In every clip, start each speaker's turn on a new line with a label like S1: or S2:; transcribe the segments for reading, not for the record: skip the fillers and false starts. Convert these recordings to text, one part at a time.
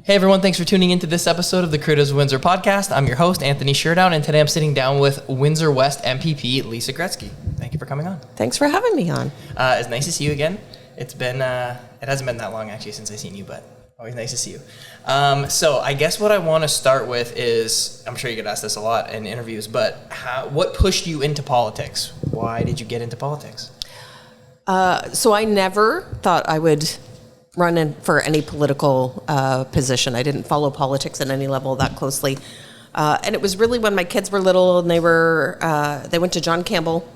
S1: Hey everyone, thanks for tuning into this episode of the Creatives of Windsor Podcast. I'm your host, Anthony Sherdown, and today I'm sitting down with Windsor West MPP, Lisa Gretzky. Thank you for coming on.
S2: Thanks for having me on.
S1: It's nice to see you again. It's been, it hasn't been that long actually since I've seen you, but always nice to see you. So I guess what I want to start with is, I'm sure you get asked this a lot in interviews, but what pushed you into politics? Why did you get into politics?
S2: So I never thought I would run in for any political position. I didn't follow politics at any level that closely. And it was really when my kids were little and they went to John Campbell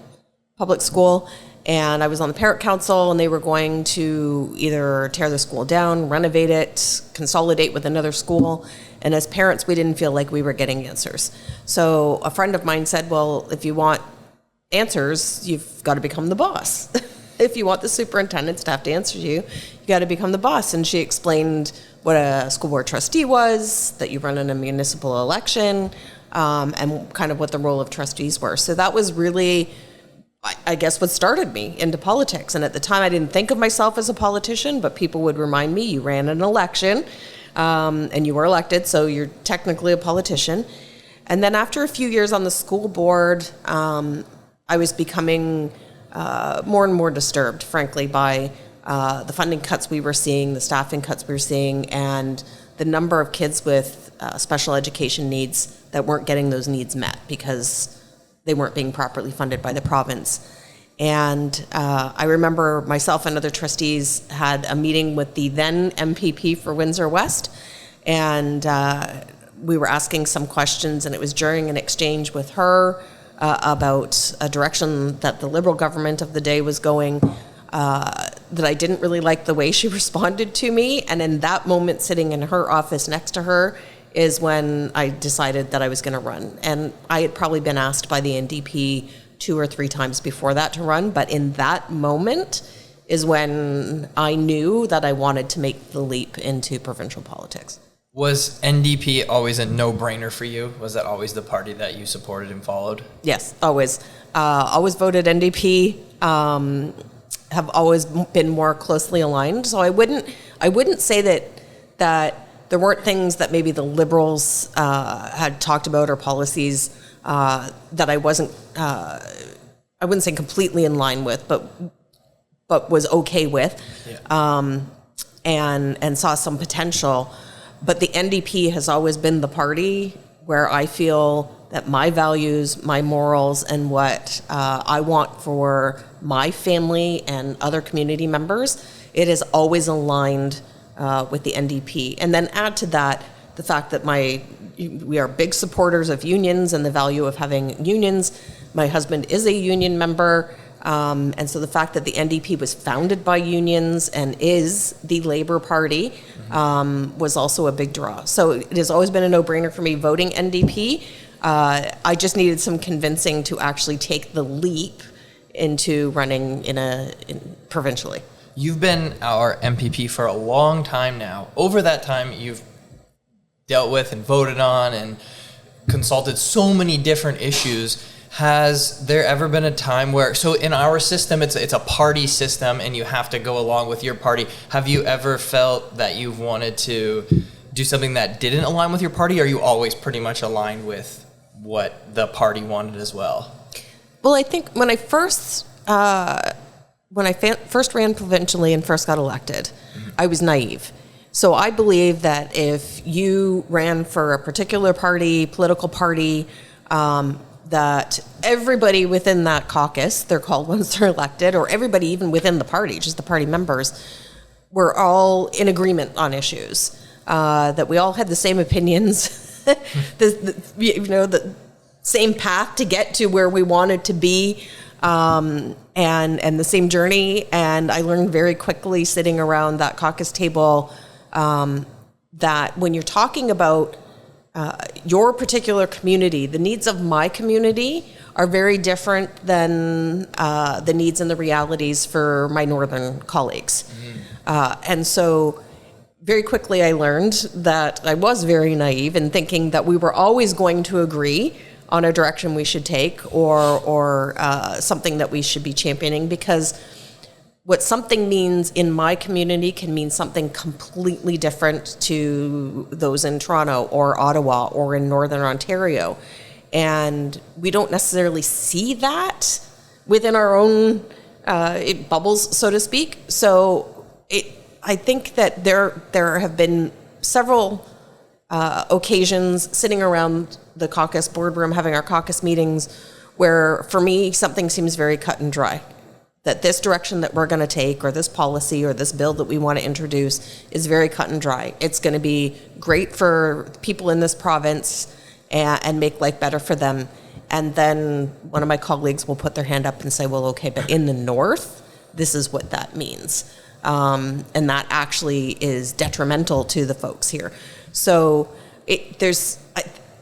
S2: Public School, and I was on the parent council, and they were going to either tear the school down, renovate it, consolidate with another school. And as parents, we didn't feel like we were getting answers. So a friend of mine said, well, if you want answers, you've got to become the boss. If you want the superintendents to have to answer you, you got to become the boss. And she explained what a school board trustee was, that you run in a municipal election, and kind of what the role of trustees were. So that was really, I guess, what started me into politics. And at the time, I didn't think of myself as a politician, but people would remind me, you ran an election, and you were elected, so you're technically a politician. And then after a few years on the school board, I was becoming more and more disturbed, frankly, by the funding cuts we were seeing, the staffing cuts we were seeing, and the number of kids with special education needs that weren't getting those needs met because they weren't being properly funded by the province. And I remember myself and other trustees had a meeting with the then MPP for Windsor West, and we were asking some questions, and it was during an exchange with her about a direction that the Liberal government of the day was going, that I didn't really like the way she responded to me. And in that moment, sitting in her office next to her, is when I decided that I was going to run. And I had probably been asked by the NDP 2 or 3 times before that to run, but in that moment is when I knew that I wanted to make the leap into provincial politics.
S1: Was NDP always a no-brainer for you? Was that always the party that you supported and followed?
S2: Yes, always. Always voted NDP. Have always been more closely aligned. So I wouldn't say that there weren't things that maybe the Liberals had talked about or policies that I wasn't. I wouldn't say completely in line with, but was okay with, yeah. And saw some potential. But the NDP has always been the party where I feel that my values, my morals, and what I want for my family and other community members, it is always aligned with the NDP. And then add to that the fact that we are big supporters of unions and the value of having unions. My husband is a union member. And so the fact that the NDP was founded by unions and is the Labour Party was also a big draw. So it has always been a no-brainer for me voting NDP. I just needed some convincing to actually take the leap into running provincially.
S1: You've been our MPP for a long time now. Over that time, you've dealt with and voted on and consulted so many different issues. Has there ever been a time where, so in our system, it's a party system and you have to go along with your party. Have you ever felt that you've wanted to do something that didn't align with your party, or are you always pretty much aligned with what the party wanted as well?
S2: Well, I think when I first ran provincially and first got elected, I was naive. So I believe that if you ran for a particular party, political party, that everybody within that caucus, they're called once they're elected, or everybody even within the party, just the party members, were all in agreement on issues, that we all had the same opinions, the same path to get to where we wanted to be, and the same journey. And I learned very quickly sitting around that caucus table that when you're talking about your particular community, the needs of my community are very different than the needs and the realities for my northern colleagues. And so very quickly I learned that I was very naive in thinking that we were always going to agree on a direction we should take or something that we should be championing, because what something means in my community can mean something completely different to those in Toronto or Ottawa or in Northern Ontario. And we don't necessarily see that within our own bubbles, so to speak. So I think that there have been several occasions sitting around the caucus boardroom, having our caucus meetings, where for me, something seems very cut and dry. That this direction that we're going to take, or this policy, or this bill that we want to introduce is very cut and dry. It's going to be great for people in this province and make life better for them. And then one of my colleagues will put their hand up and say, well, okay, but in the North, this is what that means. And that actually is detrimental to the folks here. So there's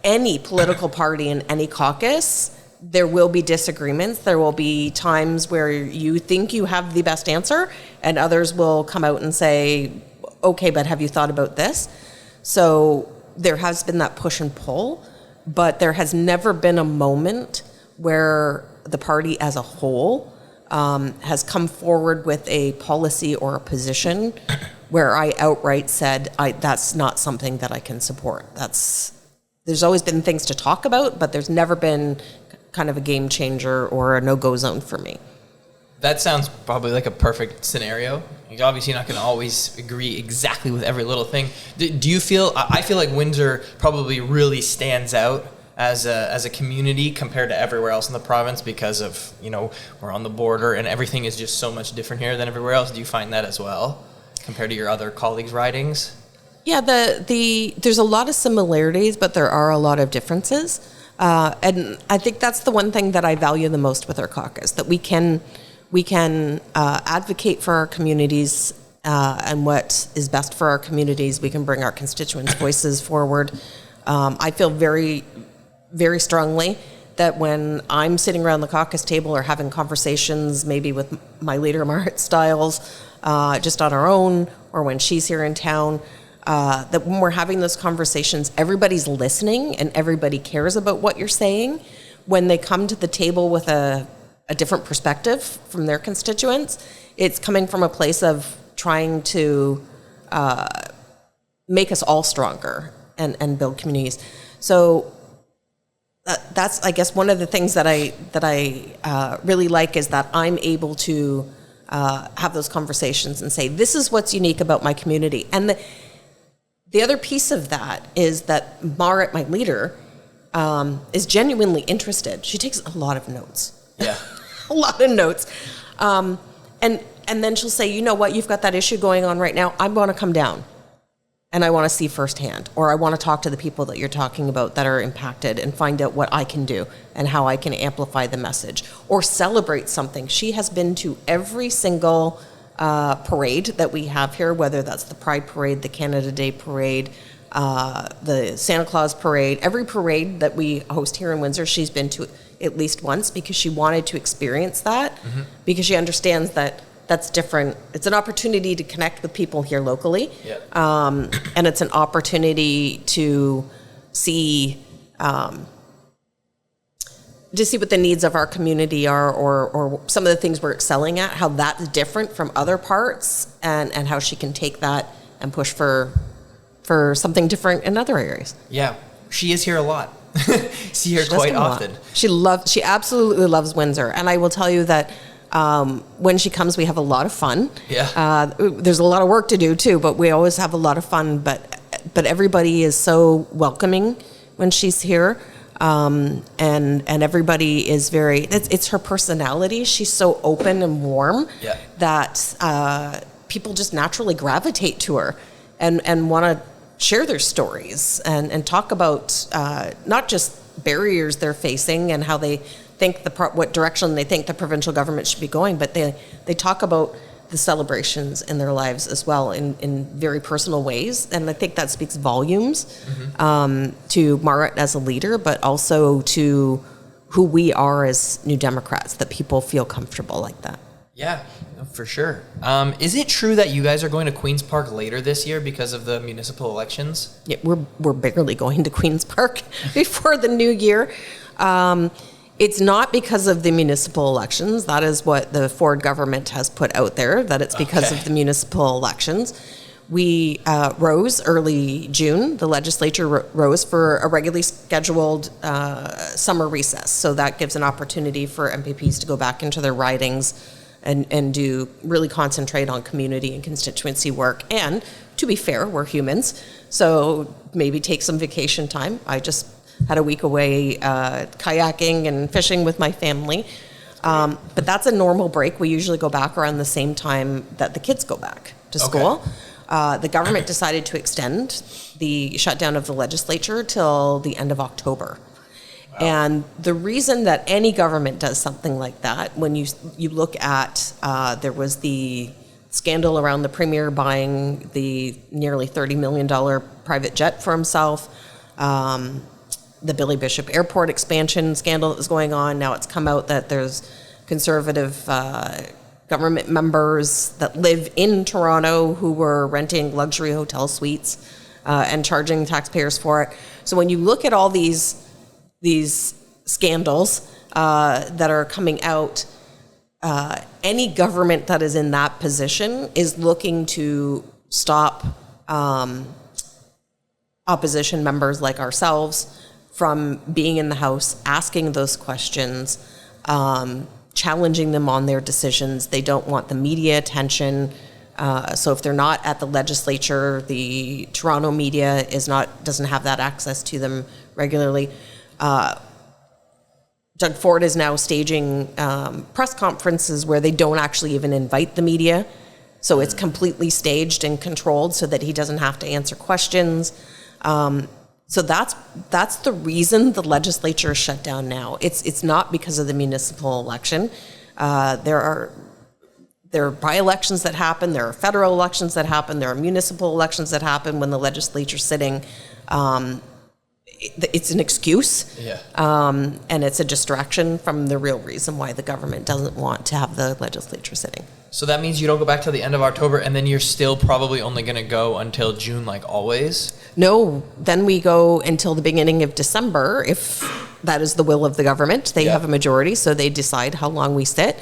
S2: any political party in any caucus, there will be disagreements. There will be times where you think you have the best answer, and others will come out and say, okay, but have you thought about this? So there has been that push and pull, but there has never been a moment where the party as a whole has come forward with a policy or a position where I outright said, that's not something that I can support. There's always been things to talk about, but there's never been kind of a game changer or a no-go zone for me.
S1: That sounds probably like a perfect scenario. You're obviously not going to always agree exactly with every little thing. Do you feel, I feel like Windsor probably really stands out as a community compared to everywhere else in the province because of, we're on the border and everything is just so much different here than everywhere else. Do you find that as well compared to your other colleagues' ridings?
S2: Yeah, there's a lot of similarities, but there are a lot of differences. And I think that's the one thing that I value the most with our caucus, that we can advocate for our communities and what is best for our communities. We can bring our constituents' voices forward. I feel very, very strongly that when I'm sitting around the caucus table or having conversations, maybe with my leader, Marit Stiles, just on our own, or when she's here in town, that when we're having those conversations, everybody's listening and everybody cares about what you're saying. When they come to the table with a different perspective from their constituents, it's coming from a place of trying to make us all stronger and build communities. So that's, I guess, one of the things that I really like is that I'm able to have those conversations and say, this is what's unique about my community. And the other piece of that is that Marit, my leader, is genuinely interested. She takes a lot of notes.
S1: Yeah.
S2: A lot of notes. And then she'll say, you know what, you've got that issue going on right now. I want to come down and I want to see firsthand, or I want to talk to the people that you're talking about that are impacted and find out what I can do and how I can amplify the message or celebrate something. She has been to every single parade that we have here, whether that's the Pride Parade, the Canada Day Parade, the Santa Claus Parade, every parade that we host here in Windsor, she's been to at least once because she wanted to experience that, because she understands that that's different. It's an opportunity to connect with people here locally, and it's an opportunity to see what the needs of our community are, or some of the things we're excelling at, how that's different from other parts, and how she can take that and push for something different in other areas.
S1: Yeah, she is here a lot. See her quite often.
S2: She absolutely loves Windsor, and I will tell you that when she comes, we have a lot of fun.
S1: Yeah.
S2: There's a lot of work to do too, but we always have a lot of fun. But everybody is so welcoming when she's here. And everybody is it's her personality. She's so open and warm that people just naturally gravitate to her and want to share their stories and talk about not just barriers they're facing and how they think what direction they think the provincial government should be going, but they talk about the celebrations in their lives as well in very personal ways. And I think that speaks volumes to Marit as a leader, but also to who we are as New Democrats, that people feel comfortable like that.
S1: Yeah, for sure. Is it true that you guys are going to Queen's Park later this year because of the municipal elections?
S2: Yeah, we're barely going to Queen's Park before the new year. It's not because of the municipal elections. That is what the Ford government has put out there, that it's because of the municipal elections. We rose early June. The legislature rose for a regularly scheduled summer recess. So that gives an opportunity for MPPs to go back into their ridings and do really concentrate on community and constituency work. And to be fair, we're humans. So maybe take some vacation time. I just had a week away kayaking and fishing with my family. But that's a normal break. We usually go back around the same time that the kids go back to school. The government decided to extend the shutdown of the legislature till the end of October. Wow. And the reason that any government does something like that, when you look at, there was the scandal around the premier buying the nearly $30 million private jet for himself, the Billy Bishop Airport expansion scandal that was going on. Now it's come out that there's conservative government members that live in Toronto who were renting luxury hotel suites and charging taxpayers for it. So when you look at all these scandals that are coming out, any government that is in that position is looking to stop opposition members like ourselves from being in the House, asking those questions, challenging them on their decisions. They don't want the media attention. So if they're not at the legislature, the Toronto media doesn't have that access to them regularly. Doug Ford is now staging press conferences where they don't actually even invite the media. So it's completely staged and controlled so that he doesn't have to answer questions. So that's the reason the legislature is shut down now. It's not because of the municipal election. There are by-elections that happen. There are federal elections that happen. There are municipal elections that happen when the legislature's sitting. It's an excuse, and it's a distraction from the real reason why the government doesn't want to have the legislature sitting.
S1: So that means you don't go back till the end of October, and then you're still probably only going to go until June, like always?
S2: No, then we go until the beginning of December, if that is the will of the government. They have a majority, so they decide how long we sit.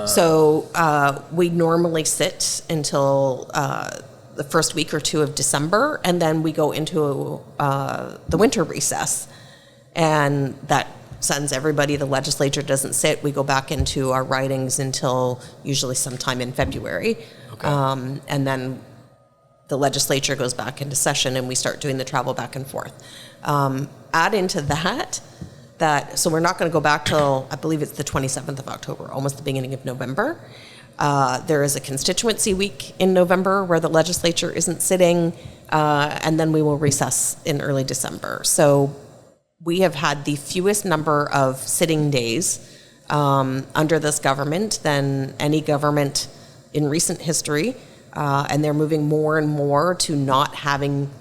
S2: So we normally sit until the first week or two of December, and then we go into the winter recess. And that sends everybody, the legislature doesn't sit. We go back into our ridings until usually sometime in February. Okay. And then the legislature goes back into session and we start doing the travel back and forth. Add into that, so we're not going to go back till, I believe it's the 27th of October, almost the beginning of November. There is a constituency week in November where the legislature isn't sitting, and then we will recess in early December. So we have had the fewest number of sitting days under this government than any government in recent history, and they're moving more and more to not having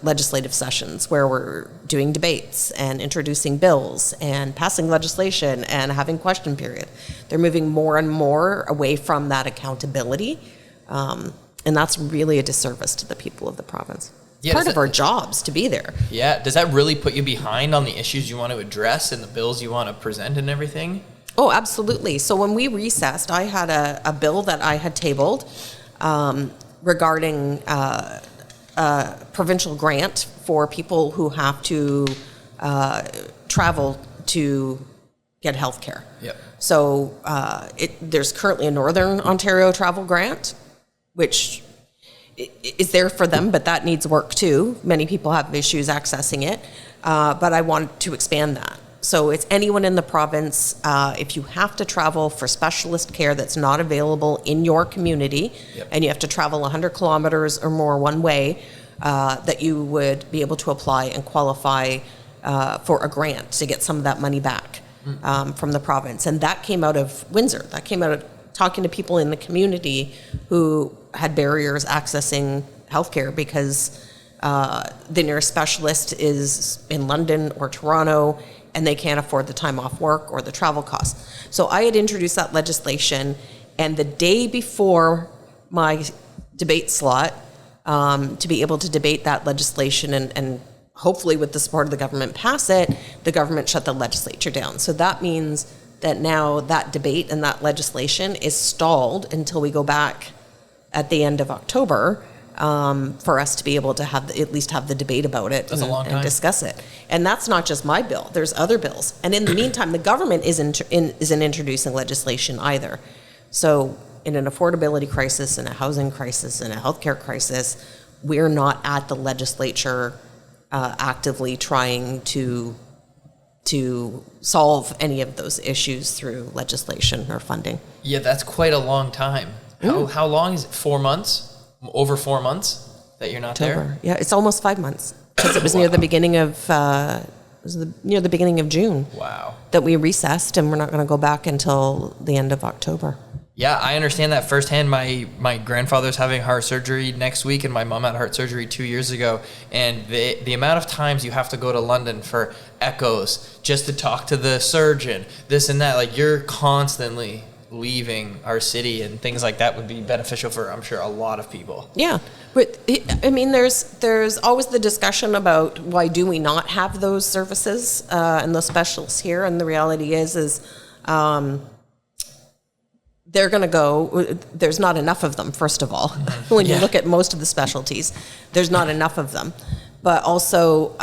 S2: legislative sessions where we're doing debates and introducing bills and passing legislation and having question period. They're moving more and more away from that accountability, and that's really a disservice to the people of the province. Yeah, part of our jobs to be there.
S1: Yeah. Does that really put you behind on the issues you want to address and the bills you want to present and everything?
S2: Oh, absolutely. So when we recessed, I had a bill that I had tabled regarding a provincial grant for people who have to travel to get health care.
S1: Yep.
S2: So there's currently a Northern Ontario travel grant, which is there for them, but that needs work too. Many people have issues accessing it, but I want to expand that. So it's anyone in the province, if you have to travel for specialist care that's not available in your community, and you have to travel 100 kilometers or more one way, that you would be able to apply and qualify for a grant to get some of that money back from the province. And that came out of Windsor. That came out of talking to people in the community who had barriers accessing healthcare because the nearest specialist is in London or Toronto, and they can't afford the time off work or the travel costs. So I had introduced that legislation, and the day before my debate slot, to be able to debate that legislation and hopefully with the support of the government, pass it, the government shut the legislature down. So that means that now that debate and that legislation is stalled until we go back at the end of October, for us to be able to at least have the debate about it and discuss it. And that's not just my bill. There's other bills. And in the meantime, the government isn't introducing legislation either. So in an affordability crisis, in a housing crisis, in a healthcare crisis, we're not at the legislature actively trying to solve any of those issues through legislation or funding.
S1: Yeah, that's quite a long time. How long is it? 4 months? Over 4 months that you're not there?
S2: Yeah, it's almost 5 months because it was near the beginning of near the beginning of June.
S1: Wow.
S2: That we recessed, and we're not going to go back until the end of October.
S1: Yeah, I understand that firsthand. My grandfather's having heart surgery next week, and my mom had heart surgery 2 years ago. And the amount of times you have to go to London for echoes just to talk to the surgeon, this and that, like you're constantly leaving our city, and things like that would be beneficial for, I'm sure, a lot of people.
S2: Yeah, but I mean, there's always the discussion about why do we not have those services and those specialists here, and the reality is they're going to go. There's not enough of them. First of all, when you look at most of the specialties, there's not enough of them. But also,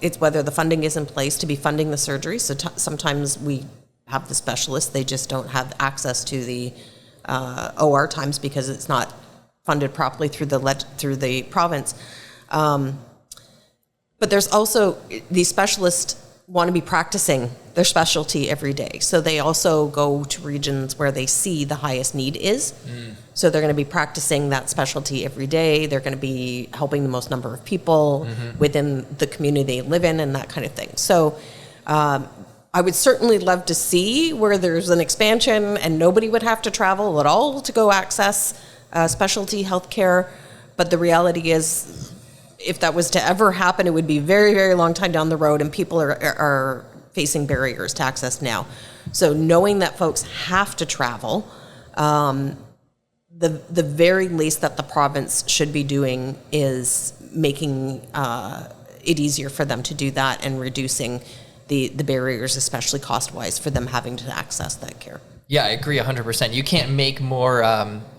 S2: it's whether the funding is in place to be funding the surgery. So sometimes we have the specialists, they just don't have access to the OR times because it's not funded properly through the province. But there's also, these specialists want to be practicing their specialty every day. So they also go to regions where they see the highest need is. So they're going to be practicing that specialty every day. They're going to be helping the most number of people within the community they live in and that kind of thing. So I would certainly love to see where there's an expansion and nobody would have to travel at all to go access specialty healthcare. But the reality is, if that was to ever happen, it would be very, very long time down the road, and people are facing barriers to access now. So knowing that folks have to travel, the very least that the province should be doing is making it easier for them to do that and reducing the barriers, especially cost-wise, for them having to access that care.
S1: Yeah, I agree 100%. You can't make more,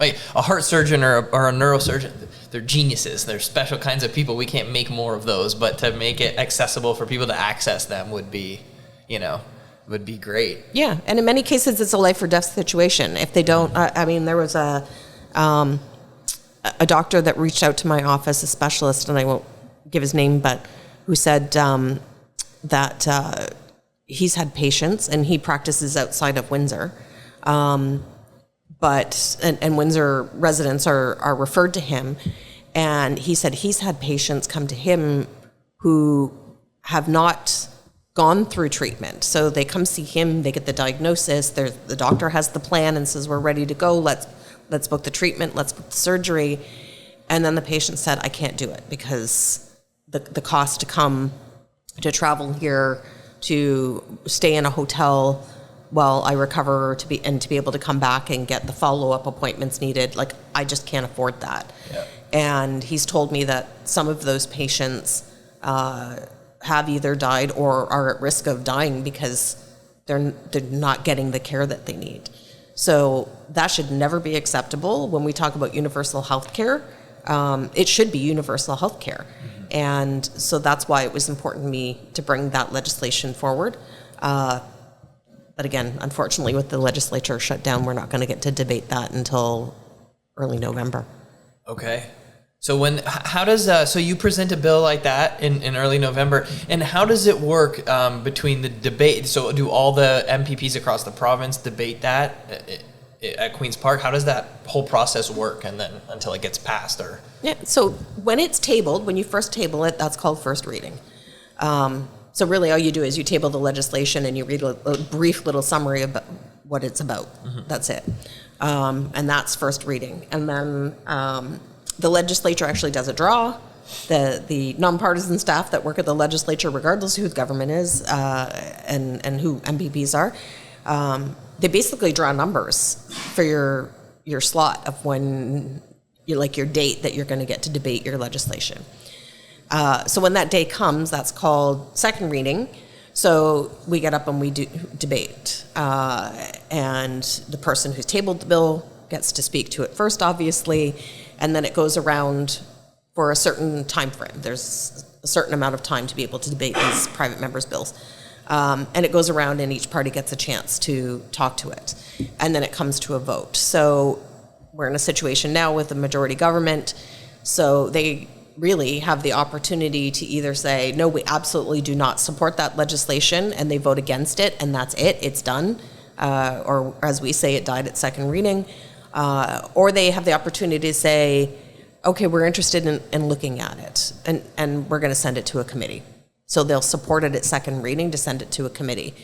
S1: like a heart surgeon or a neurosurgeon, they're geniuses. They're special kinds of people. We can't make more of those, but to make it accessible for people to access them would be great.
S2: Yeah, and in many cases, it's a life or death situation. If they don't, I mean, there was a doctor that reached out to my office, a specialist, and I won't give his name, but who said that he's had patients, and he practices outside of Windsor, but Windsor residents are referred to him, and he said he's had patients come to him who have not gone through treatment. So they come see him, they get the diagnosis, the doctor has the plan and says, we're ready to go, let's book the treatment, let's book the surgery, and then the patient said, I can't do it because the cost to travel here, to stay in a hotel while I recover, to be able to come back and get the follow-up appointments needed, like I just can't afford that. Yeah. And he's told me that some of those patients have either died or are at risk of dying because they're not getting the care that they need. So that should never be acceptable. When we talk about universal health care, it should be universal health care. And so that's why it was important to me to bring that legislation forward. But again, unfortunately, with the legislature shut down, we're not going to get to debate that until early November.
S1: Okay. So how does so you present a bill like that in early November, and how does it work between the debate? So do all the MPPs across the province debate that at Queen's Park? How does that whole process work, and then until it gets passed? Or
S2: yeah, so when it's tabled, when you first table it, that's called first reading. So really, all you do is you table the legislation and you read a brief little summary about what it's about. That's it, and that's first reading, and then the legislature actually does a draw. The nonpartisan staff that work at the legislature, regardless of who the government is and who MPPs are, they basically draw numbers for your slot of when your date that you're going to get to debate your legislation. So when that day comes, that's called second reading. So we get up and we do debate. And the person who's tabled the bill gets to speak to it first, obviously, and then it goes around for a certain time frame. There's a certain amount of time to be able to debate these private members' bills. And it goes around and each party gets a chance to talk to it. And then it comes to a vote. So we're in a situation now with a majority government. So they really have the opportunity to either say, no, we absolutely do not support that legislation, and they vote against it, and that's it, it's done. Or as we say, it died at second reading. Or they have the opportunity to say, okay, we're interested in looking at it, and we're going to send it to a committee. So they'll support it at second reading to send it to a committee.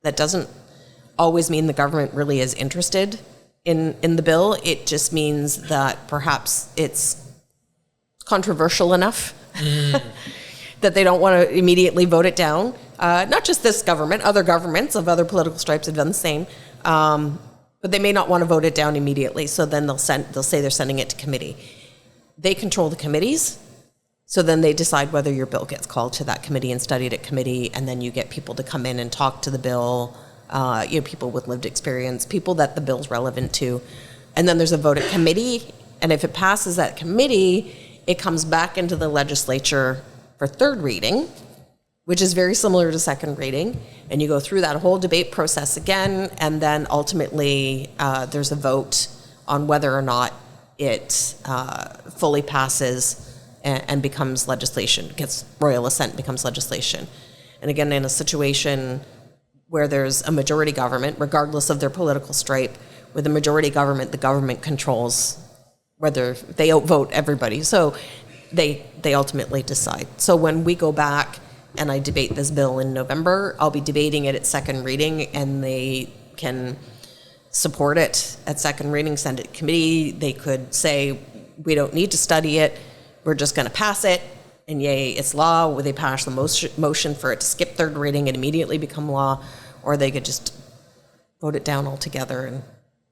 S2: That doesn't always mean the government really is interested in the bill. It just means that perhaps it's controversial enough that they don't want to immediately vote it down. Not just this government, other governments of other political stripes have done the same. But they may not want to vote it down immediately, so then they'll say they're sending it to committee. They control the committees, so then they decide whether your bill gets called to that committee and studied at committee, and then you get people to come in and talk to the bill, people with lived experience, people that the bill's relevant to. And then there's a vote at committee, and if it passes that committee, it comes back into the legislature for third reading, which is very similar to second reading. And you go through that whole debate process again, and then ultimately there's a vote on whether or not it fully passes and becomes legislation, gets royal assent, becomes legislation. And again, in a situation where there's a majority government, regardless of their political stripe, with a majority government, the government controls whether they outvote everybody. So they ultimately decide. So when we go back and I debate this bill in November, I'll be debating it at second reading, and they can support it at second reading, send it to committee. They could say, we don't need to study it, we're just going to pass it, and yay, it's law. Or they pass the motion for it to skip third reading and immediately become law, or they could just vote it down altogether.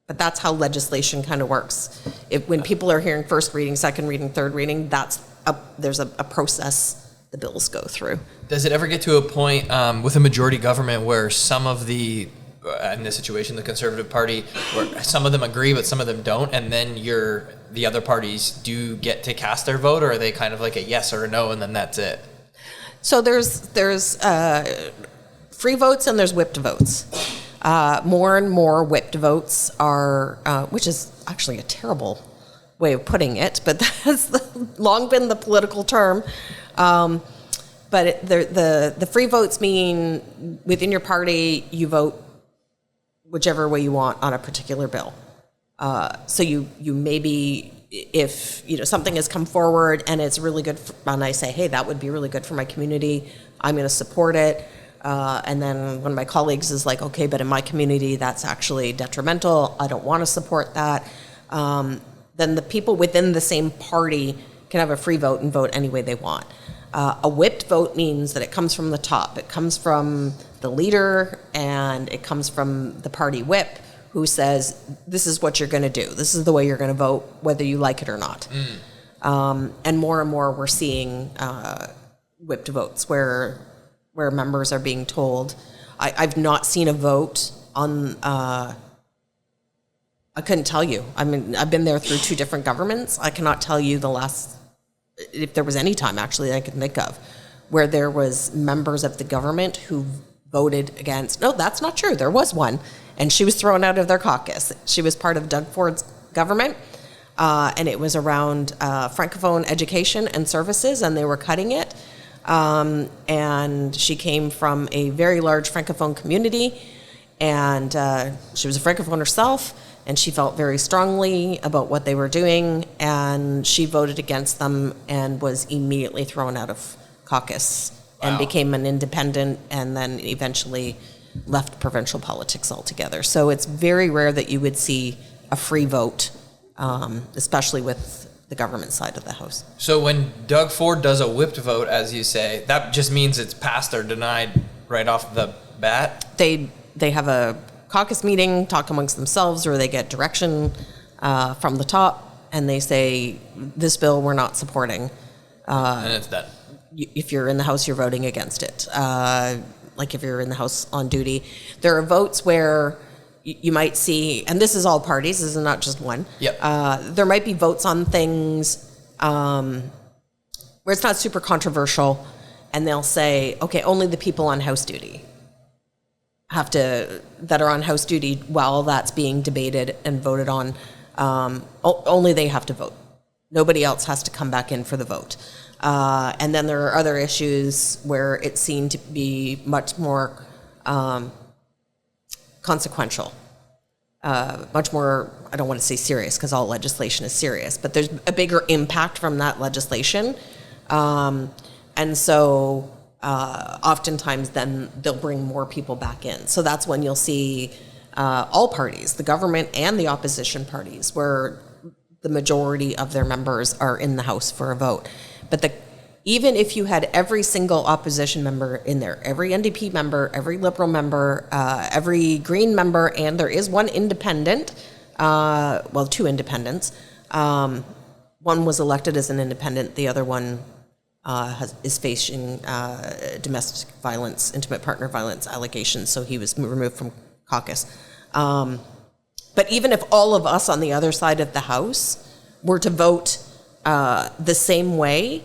S2: But that's how legislation kind of works. When people are hearing first reading, second reading, third reading, there's a process the bills go through.
S1: Does it ever get to a point with a majority government where some of the, in this situation, the Conservative Party, where some of them agree but some of them don't, and then the other parties do get to cast their vote, or are they kind of like a yes or a no and then that's it?
S2: So there's free votes and there's whipped votes. More and more whipped votes are, which is actually a terrible way of putting it, but that's long been the political term. But the free votes mean within your party you vote whichever way you want on a particular bill. So you maybe, if something has come forward and it's really good, and I say, hey, that would be really good for my community, I'm going to support it. And then one of my colleagues is like, okay, but in my community, that's actually detrimental. I don't want to support that. Then the people within the same party can have a free vote and vote any way they want. A whipped vote means that it comes from the top. It comes from the leader, and it comes from the party whip, who says, this is what you're going to do. This is the way you're going to vote, whether you like it or not. And more we're seeing whipped votes where members are being told. I've not seen a vote on, I couldn't tell you. I mean, I've been there through two different governments. I cannot tell you the last, if there was any time actually I could think of, where there was members of the government who voted against. No, that's not true. There was one, and she was thrown out of their caucus. She was part of Doug Ford's government, and it was around Francophone education and services, and they were cutting it. And she came from a very large Francophone community, and she was a Francophone herself, and she felt very strongly about what they were doing, and she voted against them and was immediately thrown out of caucus. Wow. And became an independent, and then eventually left provincial politics altogether. So it's very rare that you would see a free vote, especially with the government side of the House.
S1: So when Doug Ford does a whipped vote, as you say, that just means it's passed or denied right off the bat?
S2: They have a caucus meeting, talk amongst themselves, or they get direction from the top, and they say, this bill we're not supporting.
S1: And it's done.
S2: If you're in the House, you're voting against it. Like if you're in the House on duty. There are votes where you might see, and this is all parties, this is not just one.
S1: Yep.
S2: There might be votes on things where it's not super controversial, and they'll say, okay, only the people on House duty that are on House duty while that's being debated and voted on, only they have to vote. Nobody else has to come back in for the vote. And then there are other issues where it seemed to be much more consequential, much more, I don't want to say serious because all legislation is serious, but there's a bigger impact from that legislation. And so oftentimes then they'll bring more people back in. So that's when you'll see all parties, the government and the opposition parties, where the majority of their members are in the House for a vote. But even if you had every single opposition member in there, every NDP member, every Liberal member, every Green member, and there is one independent, two independents. One was elected as an independent, the other one is facing domestic violence, intimate partner violence allegations, so he was removed from caucus. But even if all of us on the other side of the House were to vote the same way,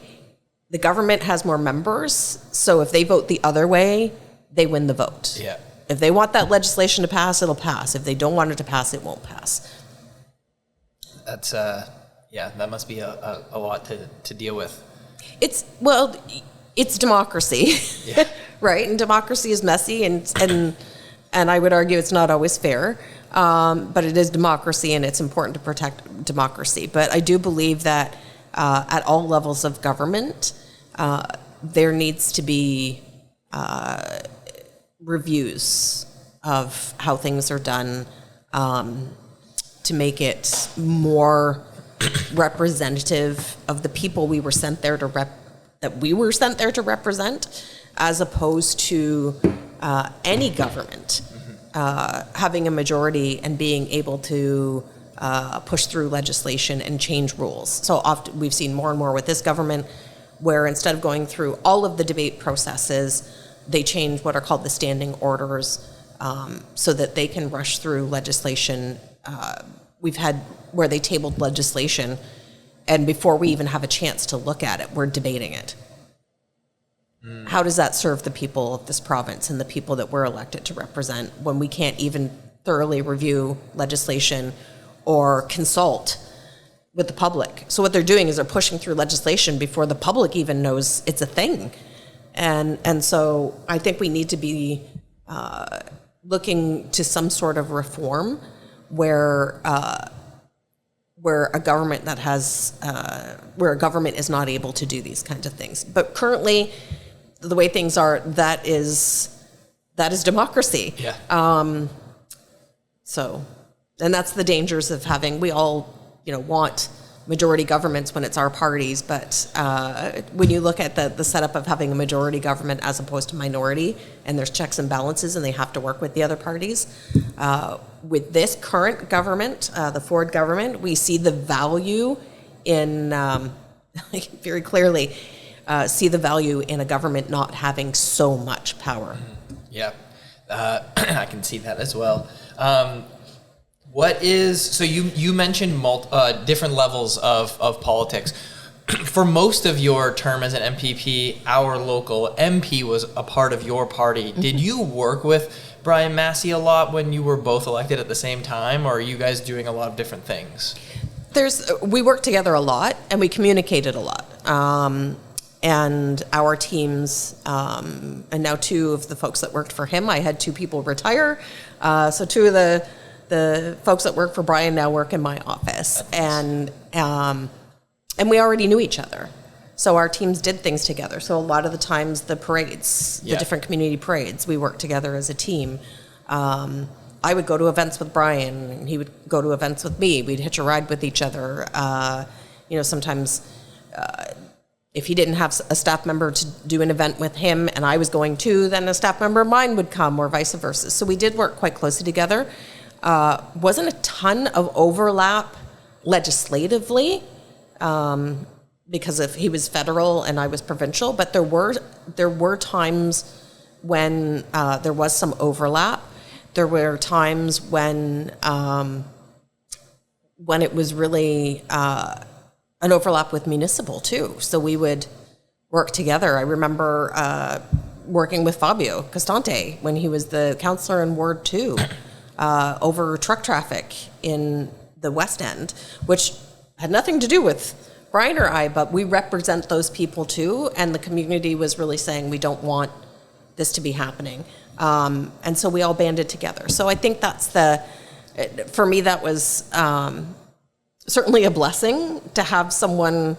S2: the government has more members, so if they vote the other way, they win the vote.
S1: Yeah.
S2: If they want that legislation to pass, it'll pass. If they don't want it to pass, it won't pass.
S1: That's, that must be a lot to deal with.
S2: It's democracy,
S1: Yeah.
S2: right? And democracy is messy, and I would argue it's not always fair, but it is democracy, and it's important to protect democracy. But I do believe that at all levels of government, there needs to be reviews of how things are done to make it more representative of the people we were sent there to represent, as opposed to any government having a majority and being able to push through legislation and change rules. So often we've seen more and more with this government, where instead of going through all of the debate processes, they change what are called the standing orders, so that they can rush through legislation. We've had where they tabled legislation, and before we even have a chance to look at it, we're debating it. How does that serve the people of this province and the people that we're elected to represent when we can't even thoroughly review legislation or consult with the public? So what they're doing is they're pushing through legislation before the public even knows it's a thing. And so I think we need to be looking to some sort of reform where a government that has where a government is not able to do these kinds of things. But currently, the way things are, that is democracy.
S1: Yeah.
S2: And that's the dangers of having, we all, want majority governments when it's our parties, but when you look at the setup of having a majority government as opposed to minority, and there's checks and balances and they have to work with the other parties, with this current government, the Ford government, we see the value in, very clearly, see the value in a government not having so much power.
S1: Yeah, I can see that as well. So you mentioned different levels of politics. For most of your term as an MPP, our local MP was a part of your party. Mm-hmm. Did you work with Brian Massey a lot when you were both elected at the same time, or are you guys doing a lot of different things?
S2: We worked together a lot, and we communicated a lot. And our teams, and now two of the folks that worked for him, I had two people retire. So two of the folks that work for Brian now work in my office. And we already knew each other. So our teams did things together. So a lot of the times the parades, the different community parades, we worked together as a team. I would go to events with Brian, and he would go to events with me. We'd hitch a ride with each other. Sometimes if he didn't have a staff member to do an event with him and I was going too, then a staff member of mine would come, or vice versa. So we did work quite closely together. Wasn't a ton of overlap legislatively, because of he was federal and I was provincial, but there were times when there was some overlap. There were times when it was really an overlap with municipal too. So we would work together. I remember working with Fabio Costante when he was the councillor in Ward 2 over truck traffic in the West End, which had nothing to do with Brian or I, but we represent those people too, and the community was really saying we don't want this to be happening. And so we all banded together. So I think for me, that was certainly a blessing to have someone,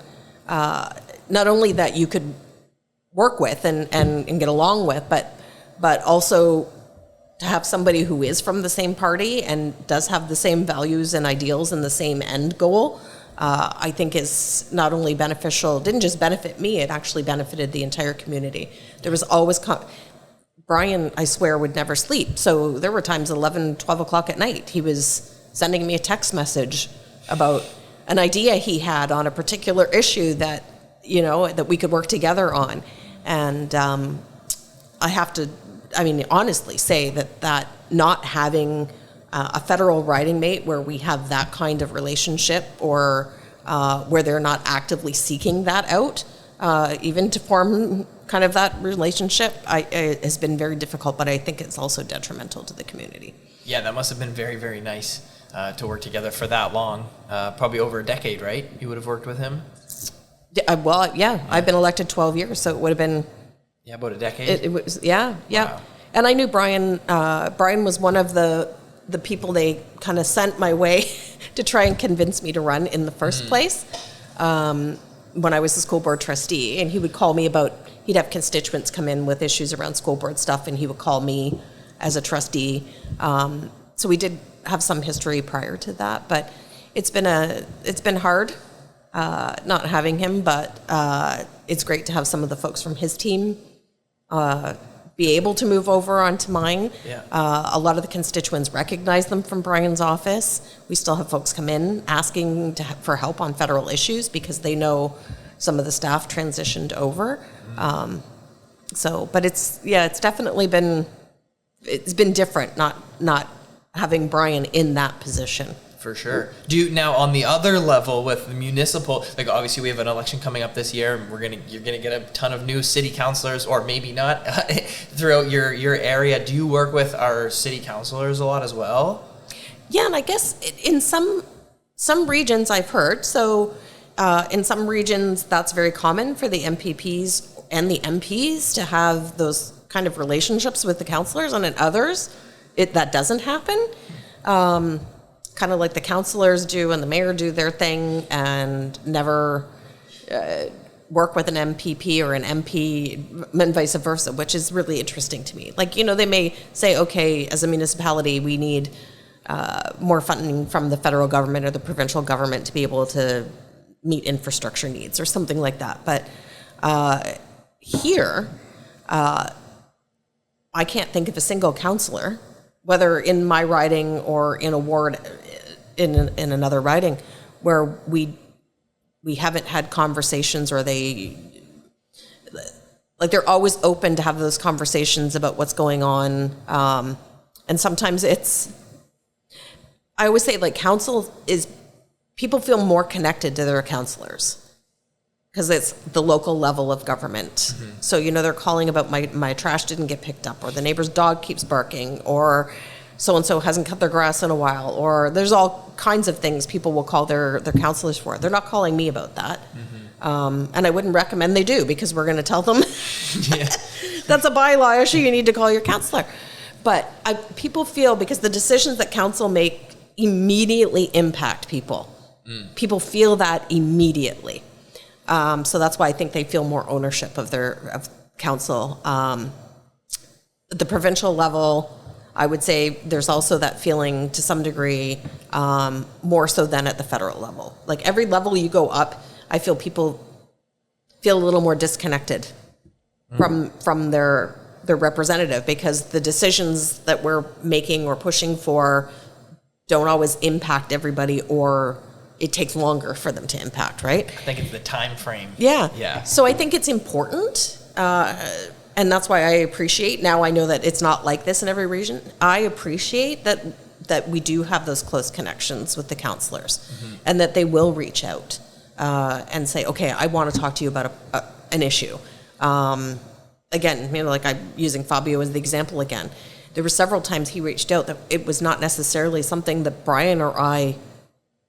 S2: not only that you could work with and get along with, but also to have somebody who is from the same party and does have the same values and ideals and the same end goal, I think is not only beneficial, didn't just benefit me, it actually benefited the entire community. There was always, Brian, I swear, would never sleep. So there were times 11, 12 o'clock at night, he was sending me a text message about an idea he had on a particular issue that, that we could work together on. And I have to, honestly say that not having a federal riding mate where we have that kind of relationship, or where they're not actively seeking that out, even to form kind of that relationship, has been very difficult, but I think it's also detrimental to the community.
S1: Yeah, that must have been very, very nice to work together for that long, probably over a decade, right? You would have worked with him?
S2: Yeah. I've been elected 12 years, so it would have been...
S1: Yeah, about a decade?
S2: It was, yeah.
S1: Wow.
S2: And I knew Brian. Brian was one of the people they kind of sent my way to try and convince me to run in the first place, when I was the school board trustee. And he would call me he'd have constituents come in with issues around school board stuff, and he would call me as a trustee. So we did have some history prior to that, but it's been hard not having him, but it's great to have some of the folks from his team be able to move over onto mine.
S1: Yeah.
S2: A lot of the constituents recognize them from Brian's office. We still have folks come in asking for help on federal issues because they know some of the staff transitioned over. But it's definitely been different not having Brian in that position.
S1: For sure. Do you now, on the other level with the municipal, like obviously we have an election coming up this year, and you're gonna get a ton of new city councilors, or maybe not, throughout your area. Do you work with our city councilors a lot as well?
S2: Yeah, and I guess in some regions I've heard. So in some regions that's very common for the MPPs and the MPs to have those kind of relationships with the councilors, and in others that doesn't happen. Kind of like the councillors do and the mayor do their thing and never work with an MPP or an MP and vice versa, which is really interesting to me. Like, they may say, okay, as a municipality, we need more funding from the federal government or the provincial government to be able to meet infrastructure needs or something like that. But here, I can't think of a single councillor, whether in my riding or in a ward in another riding, where we haven't had conversations, or they're always open to have those conversations about what's going on. And sometimes I always say, like, council is, people feel more connected to their councillors because it's the local level of government. Mm-hmm. So, they're calling about my trash didn't get picked up, or the neighbor's dog keeps barking, or so-and-so hasn't cut their grass in a while, or there's all kinds of things people will call their councilors for. They're not calling me about that. Mm-hmm. And I wouldn't recommend they do, because we're going to tell them that's a bylaw issue, you need to call your councilor. But people feel, because the decisions that council make immediately impact people. People feel that immediately. So that's why I think they feel more ownership of council. At the provincial level, I would say there's also that feeling to some degree, more so than at the federal level. Like, every level you go up, I feel people feel a little more disconnected from their representative, because the decisions that we're making or pushing for don't always impact everybody or it takes longer for them to impact, right?
S1: I think it's the time frame.
S2: Yeah.
S1: Yeah.
S2: So I think it's important, and that's why I appreciate, now I know that it's not like this in every region. I appreciate that we do have those close connections with the councillors, and that they will reach out and say, okay, I want to talk to you about an issue. Again, like I'm using Fabio as the example again. There were several times he reached out that it was not necessarily something that Brian or I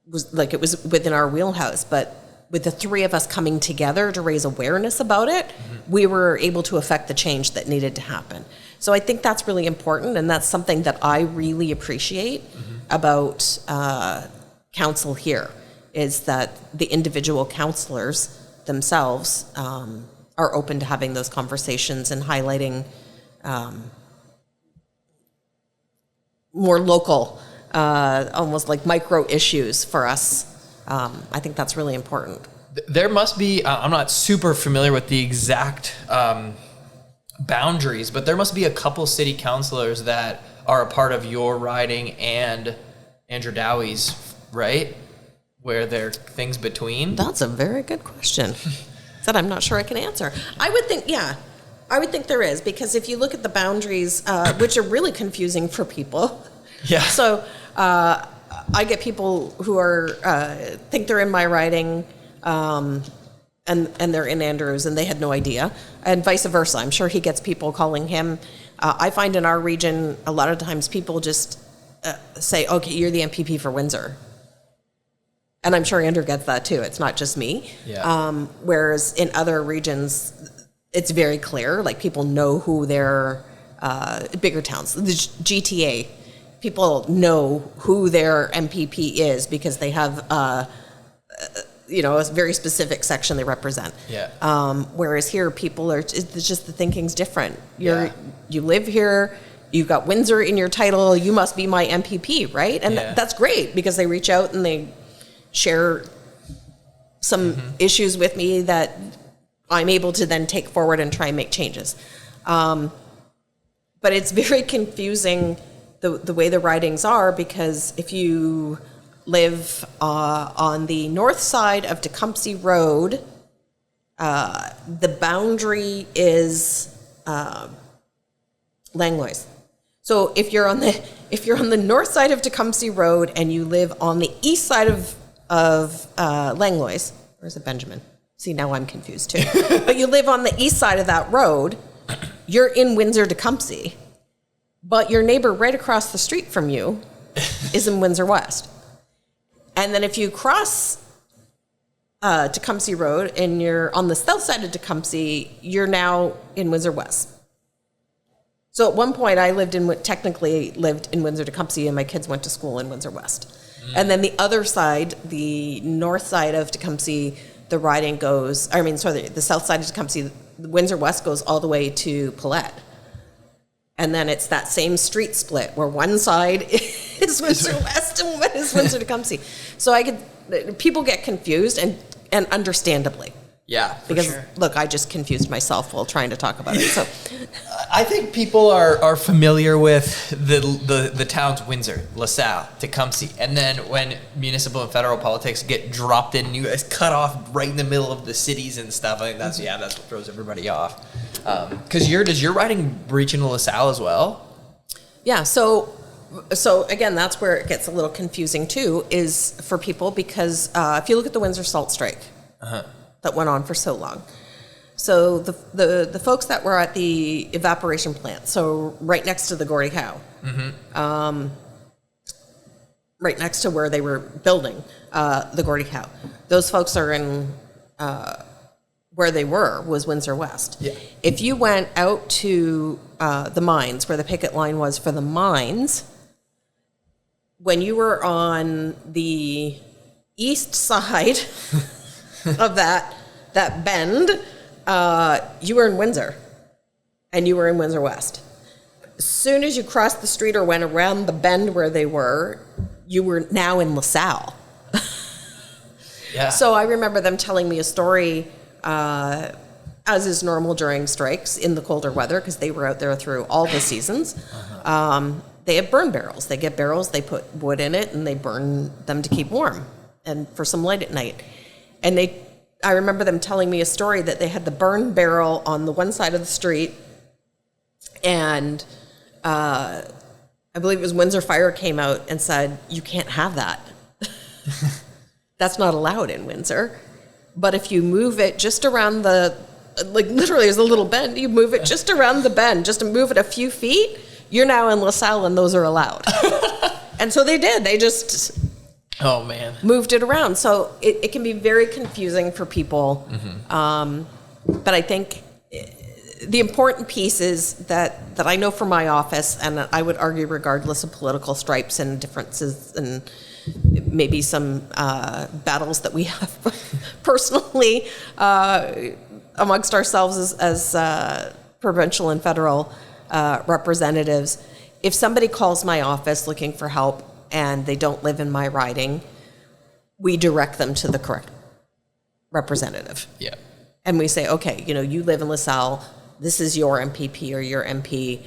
S2: was like, it was within our wheelhouse, but with the three of us coming together to raise awareness about it, we were able to affect the change that needed to happen. So I think that's really important, and that's something that I really appreciate about council here, is that the individual councillors themselves are open to having those conversations and highlighting more local, almost like micro issues for us. I think that's really important.
S1: There must be, I'm not super familiar with the exact boundaries, but there must be a couple city councilors that are a part of your riding and Andrew Dowie's, right? Where there are things between?
S2: That's a very good question that I'm not sure I can answer. I would think, I would think there is, because if you look at the boundaries, which are really confusing for people.
S1: Yeah.
S2: So I get people who are think they're in my riding, and they're in Andrews, and they had no idea, and vice versa. I'm sure he gets people calling him. I find in our region, a lot of times people just say, okay, you're the MPP for Windsor. And I'm sure Andrew gets that too. It's not just me.
S1: Yeah.
S2: Whereas in other regions, it's very clear. Like, people know who their bigger towns, the GTA, people know who their MPP is because they have, a very specific section they represent.
S1: Yeah.
S2: Whereas here, people are, it's just the thinking's different. You live here, you've got Windsor in your title, you must be my MPP, right? And that's great, because they reach out and they share some issues with me that I'm able to then take forward and try and make changes. But it's very confusing the way the ridings are, because if you live on the north side of Tecumseh Road, the boundary is Langlois. So if you're on the north side of Tecumseh Road and you live on the east side of Langlois, or is it Benjamin? See, now I'm confused too. But you live on the east side of that road, you're in Windsor Tecumseh, but your neighbor right across the street from you is in Windsor West. And then if you cross Tecumseh Road and you're on the south side of Tecumseh, you're now in Windsor West. So at one point, I technically lived in Windsor Tecumseh, and my kids went to school in Windsor West. And then the other side, the north side of Tecumseh, the riding goes, the south side of Tecumseh, Windsor West goes all the way to Paulette. And then it's that same street split where one side is Windsor West and one is Windsor Tecumseh. So people get confused, and understandably.
S1: Yeah,
S2: because
S1: sure.
S2: Look, I just confused myself while trying to talk about it. So
S1: I think people are familiar with the towns Windsor, LaSalle, Tecumseh, and then when municipal and federal politics get dropped in, you guys cut off right in the middle of the cities and stuff. I think that's what throws everybody off. Because does your riding reach into LaSalle as well?
S2: Yeah. So again, that's where it gets a little confusing too, is for people, because if you look at the Windsor Salt Strike. That went on for so long. So the folks that were at the evaporation plant, so right next to the Gordie Howe, right next to where they were building the Gordie Howe, those folks are in where they was Windsor West.
S1: Yeah.
S2: If you went out to the mines, where the picket line was for the mines, when you were on the east side of that bend, you were in Windsor, and you were in Windsor West. As soon as you crossed the street or went around the bend where they were, you were now in LaSalle.
S1: Yeah.
S2: So I remember them telling me a story, as is normal during strikes in the colder weather, because they were out there through all the seasons. They have burn barrels. They get barrels, they put wood in it, and they burn them to keep warm. and for some light at night. And I remember them telling me a story that they had the burn barrel on the one side of the street, and I believe it was Windsor Fire came out and said, you can't have that. That's not allowed in Windsor. But if you move it just around literally there's a little bend, you move it just around the bend, just to move it a few feet, you're now in LaSalle and those are allowed. And so they did. They just moved it around. So it can be very confusing for people. But I think the important piece is that I know from my office, and I would argue regardless of political stripes and differences and maybe some battles that we have personally amongst ourselves as provincial and federal representatives, if somebody calls my office looking for help and they don't live in my riding, we direct them to the correct representative.
S1: Yeah.
S2: And we say, okay, you live in LaSalle, this is your MPP or your MP,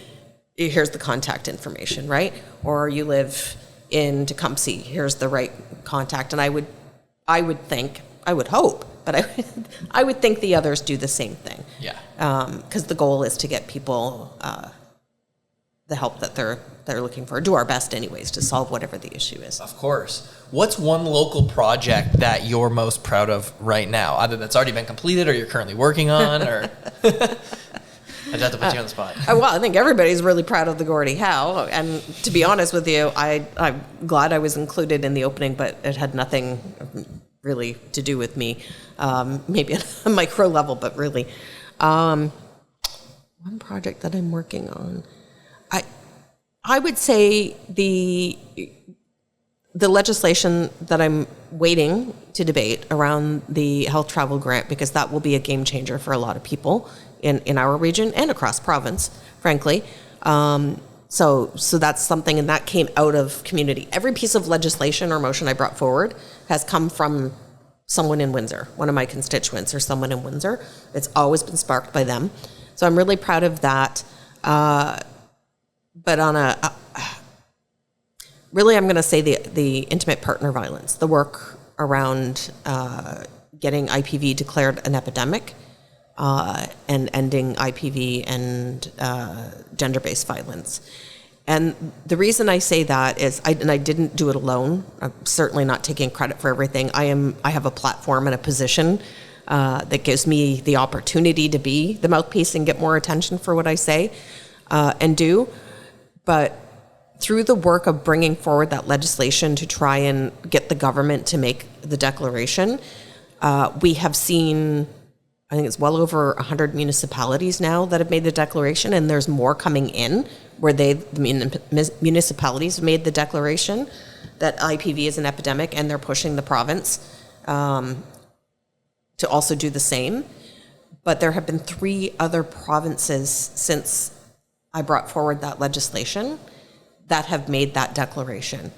S2: here's the contact information, right? Or you live in Tecumseh, here's the right contact. And I would hope, but I would think the others do the same thing.
S1: Yeah.
S2: Because the goal is to get people the help that they're looking for. Do our best anyways to solve whatever the issue is.
S1: Of course. What's one local project that you're most proud of right now? Either that's already been completed or you're currently working on, or I just have to put you on the spot.
S2: Well, I think everybody's really proud of the Gordie Howe. And to be honest with you, I'm glad I was included in the opening, but it had nothing really to do with me. Maybe at a micro level, but really. One project that I'm working on. I would say the legislation that I'm waiting to debate around the health travel grant, because that will be a game changer for a lot of people in our region and across province, frankly. So that's something, and that came out of community. Every piece of legislation or motion I brought forward has come from someone in Windsor, one of my constituents or someone in Windsor. It's always been sparked by them. So I'm really proud of that. But on really, I'm going to say the intimate partner violence, the work around getting IPV declared an epidemic and ending IPV and gender-based violence. And the reason I say that is, I didn't do it alone. I'm certainly not taking credit for everything. I have a platform and a position that gives me the opportunity to be the mouthpiece and get more attention for what I say and do. But through the work of bringing forward that legislation to try and get the government to make the declaration, we have seen, I think it's well over 100 municipalities now that have made the declaration, and there's more coming in where municipalities made the declaration that IPV is an epidemic, and they're pushing the province to also do the same. But there have been 3 other provinces since I brought forward that legislation that have made that declaration.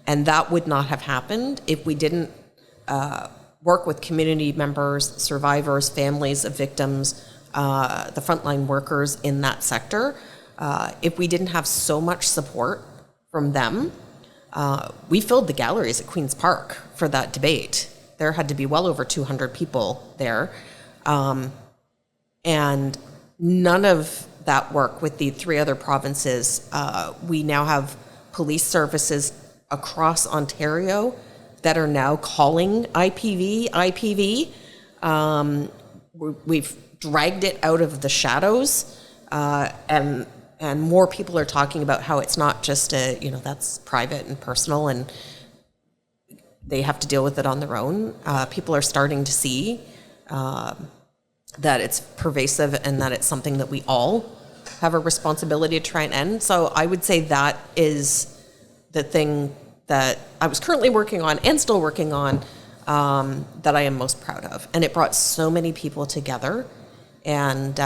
S2: And that would not have happened if we didn't work with community members, survivors, families of victims, the frontline workers in that sector. If we didn't have so much support from them, we filled the galleries at Queen's Park for that debate. There had to be well over 200 people there. And none of that work with the 3 other provinces. We now have police services across Ontario that are now calling IPV. We've dragged it out of the shadows, and more people are talking about how it's not just that's private and personal, and they have to deal with it on their own. People are starting to see that it's pervasive and that it's something that we all have a responsibility to try and end. So I would say that is the thing that I was currently working on and still working on that I am most proud of. And it brought so many people together, and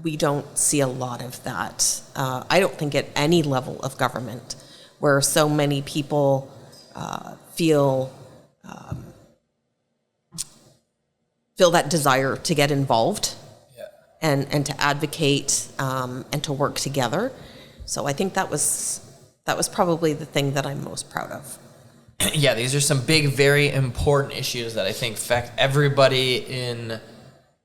S2: we don't see a lot of that. I don't think at any level of government where so many people feel that desire to get involved and to advocate and to work together. So I think that was probably the thing that I'm most proud of.
S1: Yeah, these are some big, very important issues that I think affect everybody in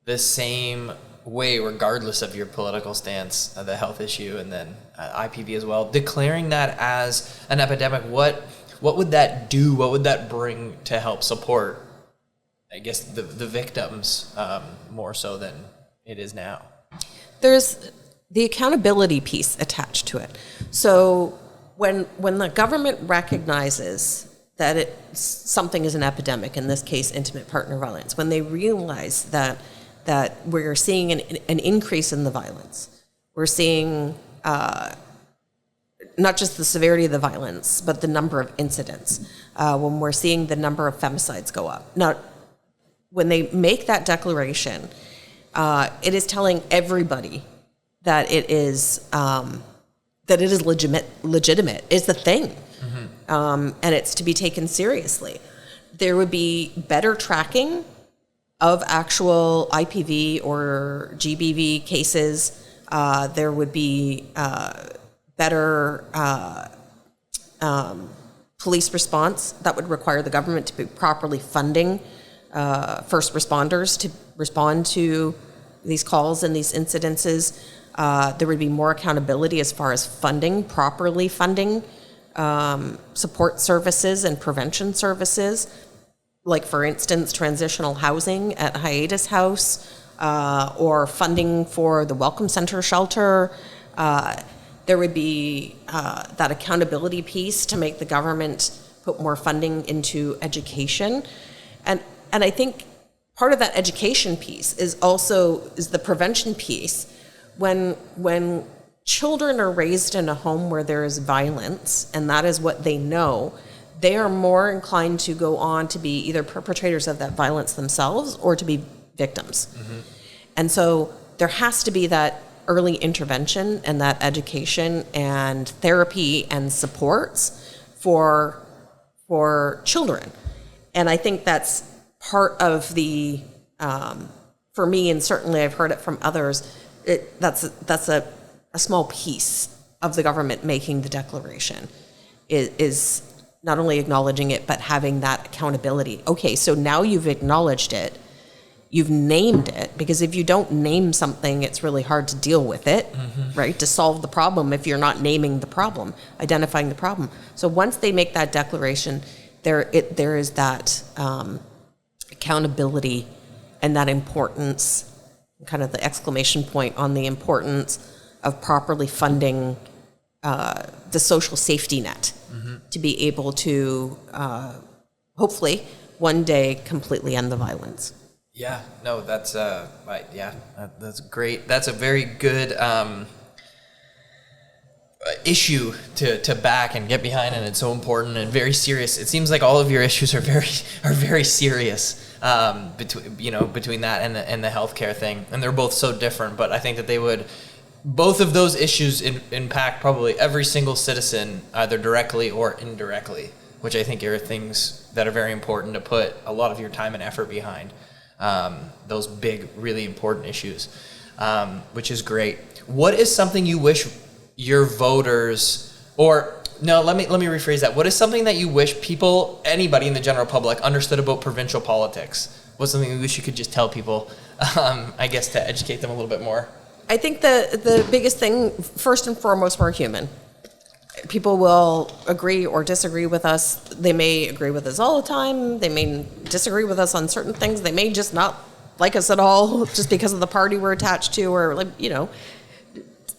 S1: the same way, regardless of your political stance, the health issue, and then IPV as well. Declaring that as an epidemic, what would that do? What would that bring to help support, I guess, the victims more so than it is now?
S2: There's the accountability piece attached to it. So when the government recognizes that something is an epidemic, in this case, intimate partner violence, when they realize that we're seeing an increase in the violence, we're seeing not just the severity of the violence, but the number of incidents, when we're seeing the number of femicides go up. Now, when they make that declaration, it is telling everybody that it is legitimate, is the thing, and it's to be taken seriously. There would be better tracking of actual IPV or GBV cases. There would be better police response that would require the government to be properly funding first responders to respond to these calls and these incidences. There would be more accountability as far as properly funding support services and prevention services, like, for instance, transitional housing at Hiatus House, or funding for the Welcome Center shelter. There would be that accountability piece to make the government put more funding into education. And I think part of that education piece is the prevention piece. When children are raised in a home where there is violence, and that is what they know, they are more inclined to go on to be either perpetrators of that violence themselves or to be victims. Mm-hmm. And so there has to be that early intervention and that education and therapy and supports for children. And I think that's part of the, for me, and certainly I've heard it from others, that's a small piece of the government making the declaration, is not only acknowledging it, but having that accountability. Okay, so now you've acknowledged it, you've named it, because if you don't name something, it's really hard to deal with it, right? To solve the problem if you're not naming the problem, identifying the problem. So once they make that declaration, there is that accountability and that importance, kind of the exclamation point on the importance of properly funding the social safety net to be able to hopefully one day completely end the violence.
S1: Yeah, no, that's that's great. That's a very good issue to back and get behind, and it's so important and very serious. It seems like all of your issues are very serious, between that and the healthcare thing, and they're both so different. But I think that both of those issues impact probably every single citizen, either directly or indirectly, which I think are things that are very important to put a lot of your time and effort behind. Those big, really important issues, which is great. What is something you wish your voters, or no, let me rephrase that. What is something that you wish anybody in the general public understood about provincial politics? What's something you wish you could just tell people, I guess, to educate them a little bit more?
S2: I think the biggest thing, first and foremost, we're human. People will agree or disagree with us. They may agree with us all the time. They may disagree with us on certain things. They may just not like us at all just because of the party we're attached to, or I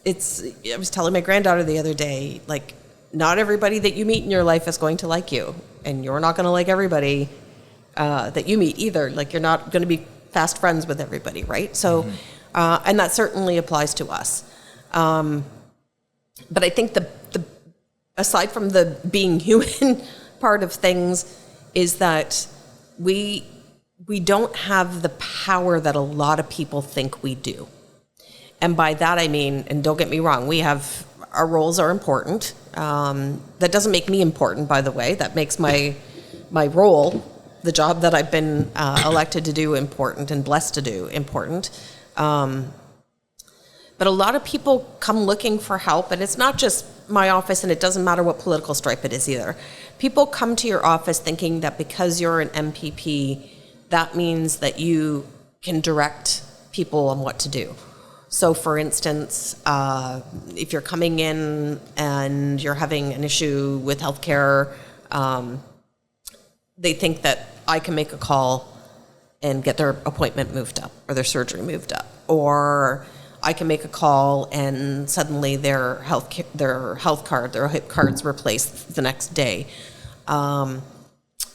S2: was telling my granddaughter the other day, like, not everybody that you meet in your life is going to like you, and you're not going to like everybody that you meet either. Like, you're not going to be fast friends with everybody, right? So, and that certainly applies to us. But I think the aside from the being human part of things is that we don't have the power that a lot of people think we do. And by that I mean, and don't get me wrong, our roles are important. That doesn't make me important, by the way. That makes my role, the job that I've been elected to do, important, and blessed to do important. But a lot of people come looking for help, and it's not just my office, and it doesn't matter what political stripe it is either. People come to your office thinking that because you're an MPP, that means that you can direct people on what to do. So for instance, if you're coming in and you're having an issue with healthcare, they think that I can make a call and get their appointment moved up or their surgery moved up, or I can make a call and suddenly their health card's replaced the next day.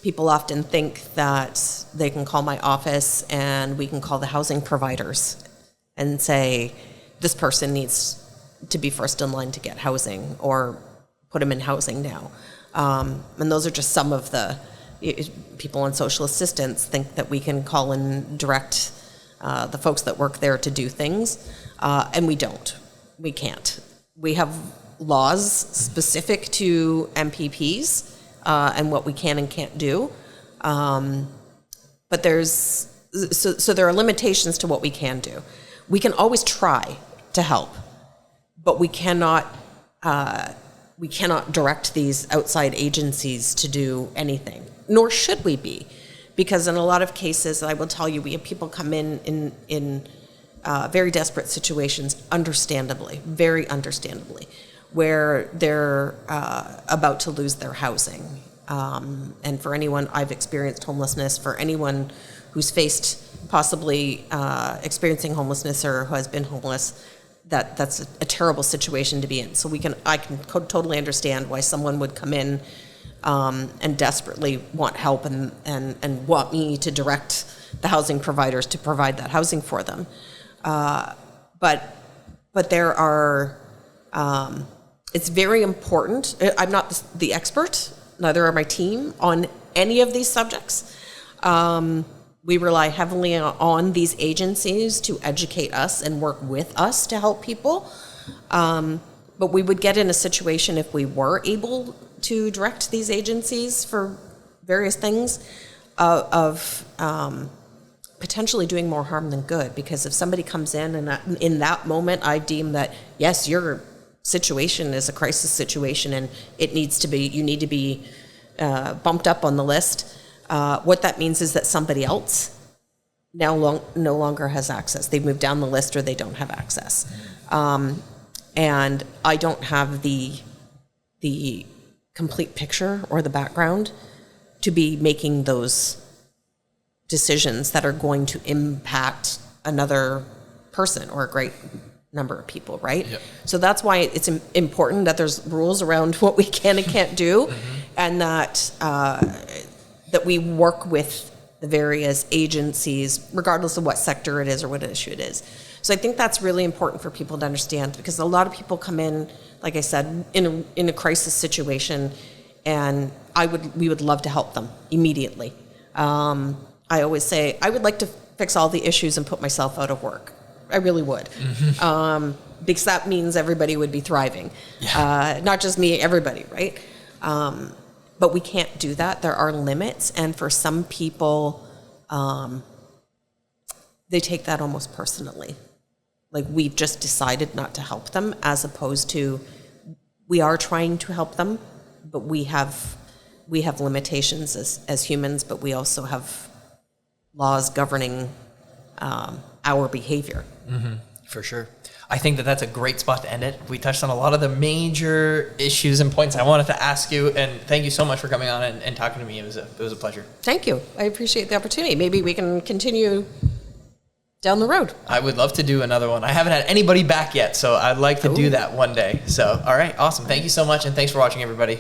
S2: People often think that they can call my office and we can call the housing providers and say, this person needs to be first in line to get housing, or put them in housing now. And those are just some of the people on social assistance think that we can call and direct the folks that work there to do things, and we don't. We can't. We have laws specific to MPPs and what we can and can't do, but there are limitations to what we can do. We can always try to help, but we cannot direct these outside agencies to do anything, nor should we be, because in a lot of cases, I will tell you, we have people come in very desperate situations, very understandably, where they're about to lose their housing. And for anyone, I've experienced homelessness, for anyone who's faced possibly experiencing homelessness or who has been homeless, that's a terrible situation to be in. So I can totally understand why someone would come in and desperately want help and want me to direct the housing providers to provide that housing for them. But there are, it's very important. I'm not the expert, neither are my team, on any of these subjects. We rely heavily on these agencies to educate us and work with us to help people. But we would get in a situation, if we were able to direct these agencies for various things, of potentially doing more harm than good. Because if somebody comes in and in that moment I deem that, yes, your situation is a crisis situation and you need to be bumped up on the list, what that means is that somebody else no longer has access. They've moved down the list or they don't have access. And I don't have the complete picture or the background to be making those decisions that are going to impact another person or a great number of people, right? Yep. So that's why it's important that there's rules around what we can and can't do, and that we work with the various agencies, regardless of what sector it is or what issue it is. So I think that's really important for people to understand, because a lot of people come in, like I said, in a crisis situation, and we would love to help them immediately. I always say, I would like to fix all the issues and put myself out of work. I really would. Because that means everybody would be thriving. Yeah. Not just me, everybody, right? But we can't do that. There are limits. And for some people, they take that almost personally. Like, we've just decided not to help them, as opposed to we are trying to help them, but we have limitations as humans, but we also have laws governing our behavior.
S1: For sure. I think that's a great spot to end it. We touched on a lot of the major issues and points I wanted to ask you, and thank you so much for coming on and talking to me. It was a pleasure. Thank you. I appreciate the opportunity. Maybe we can continue down the road. I would love to do another one. I haven't had anybody back yet, so I'd like to do that one day. So, all right, awesome. Thank you so much, and thanks for watching, everybody.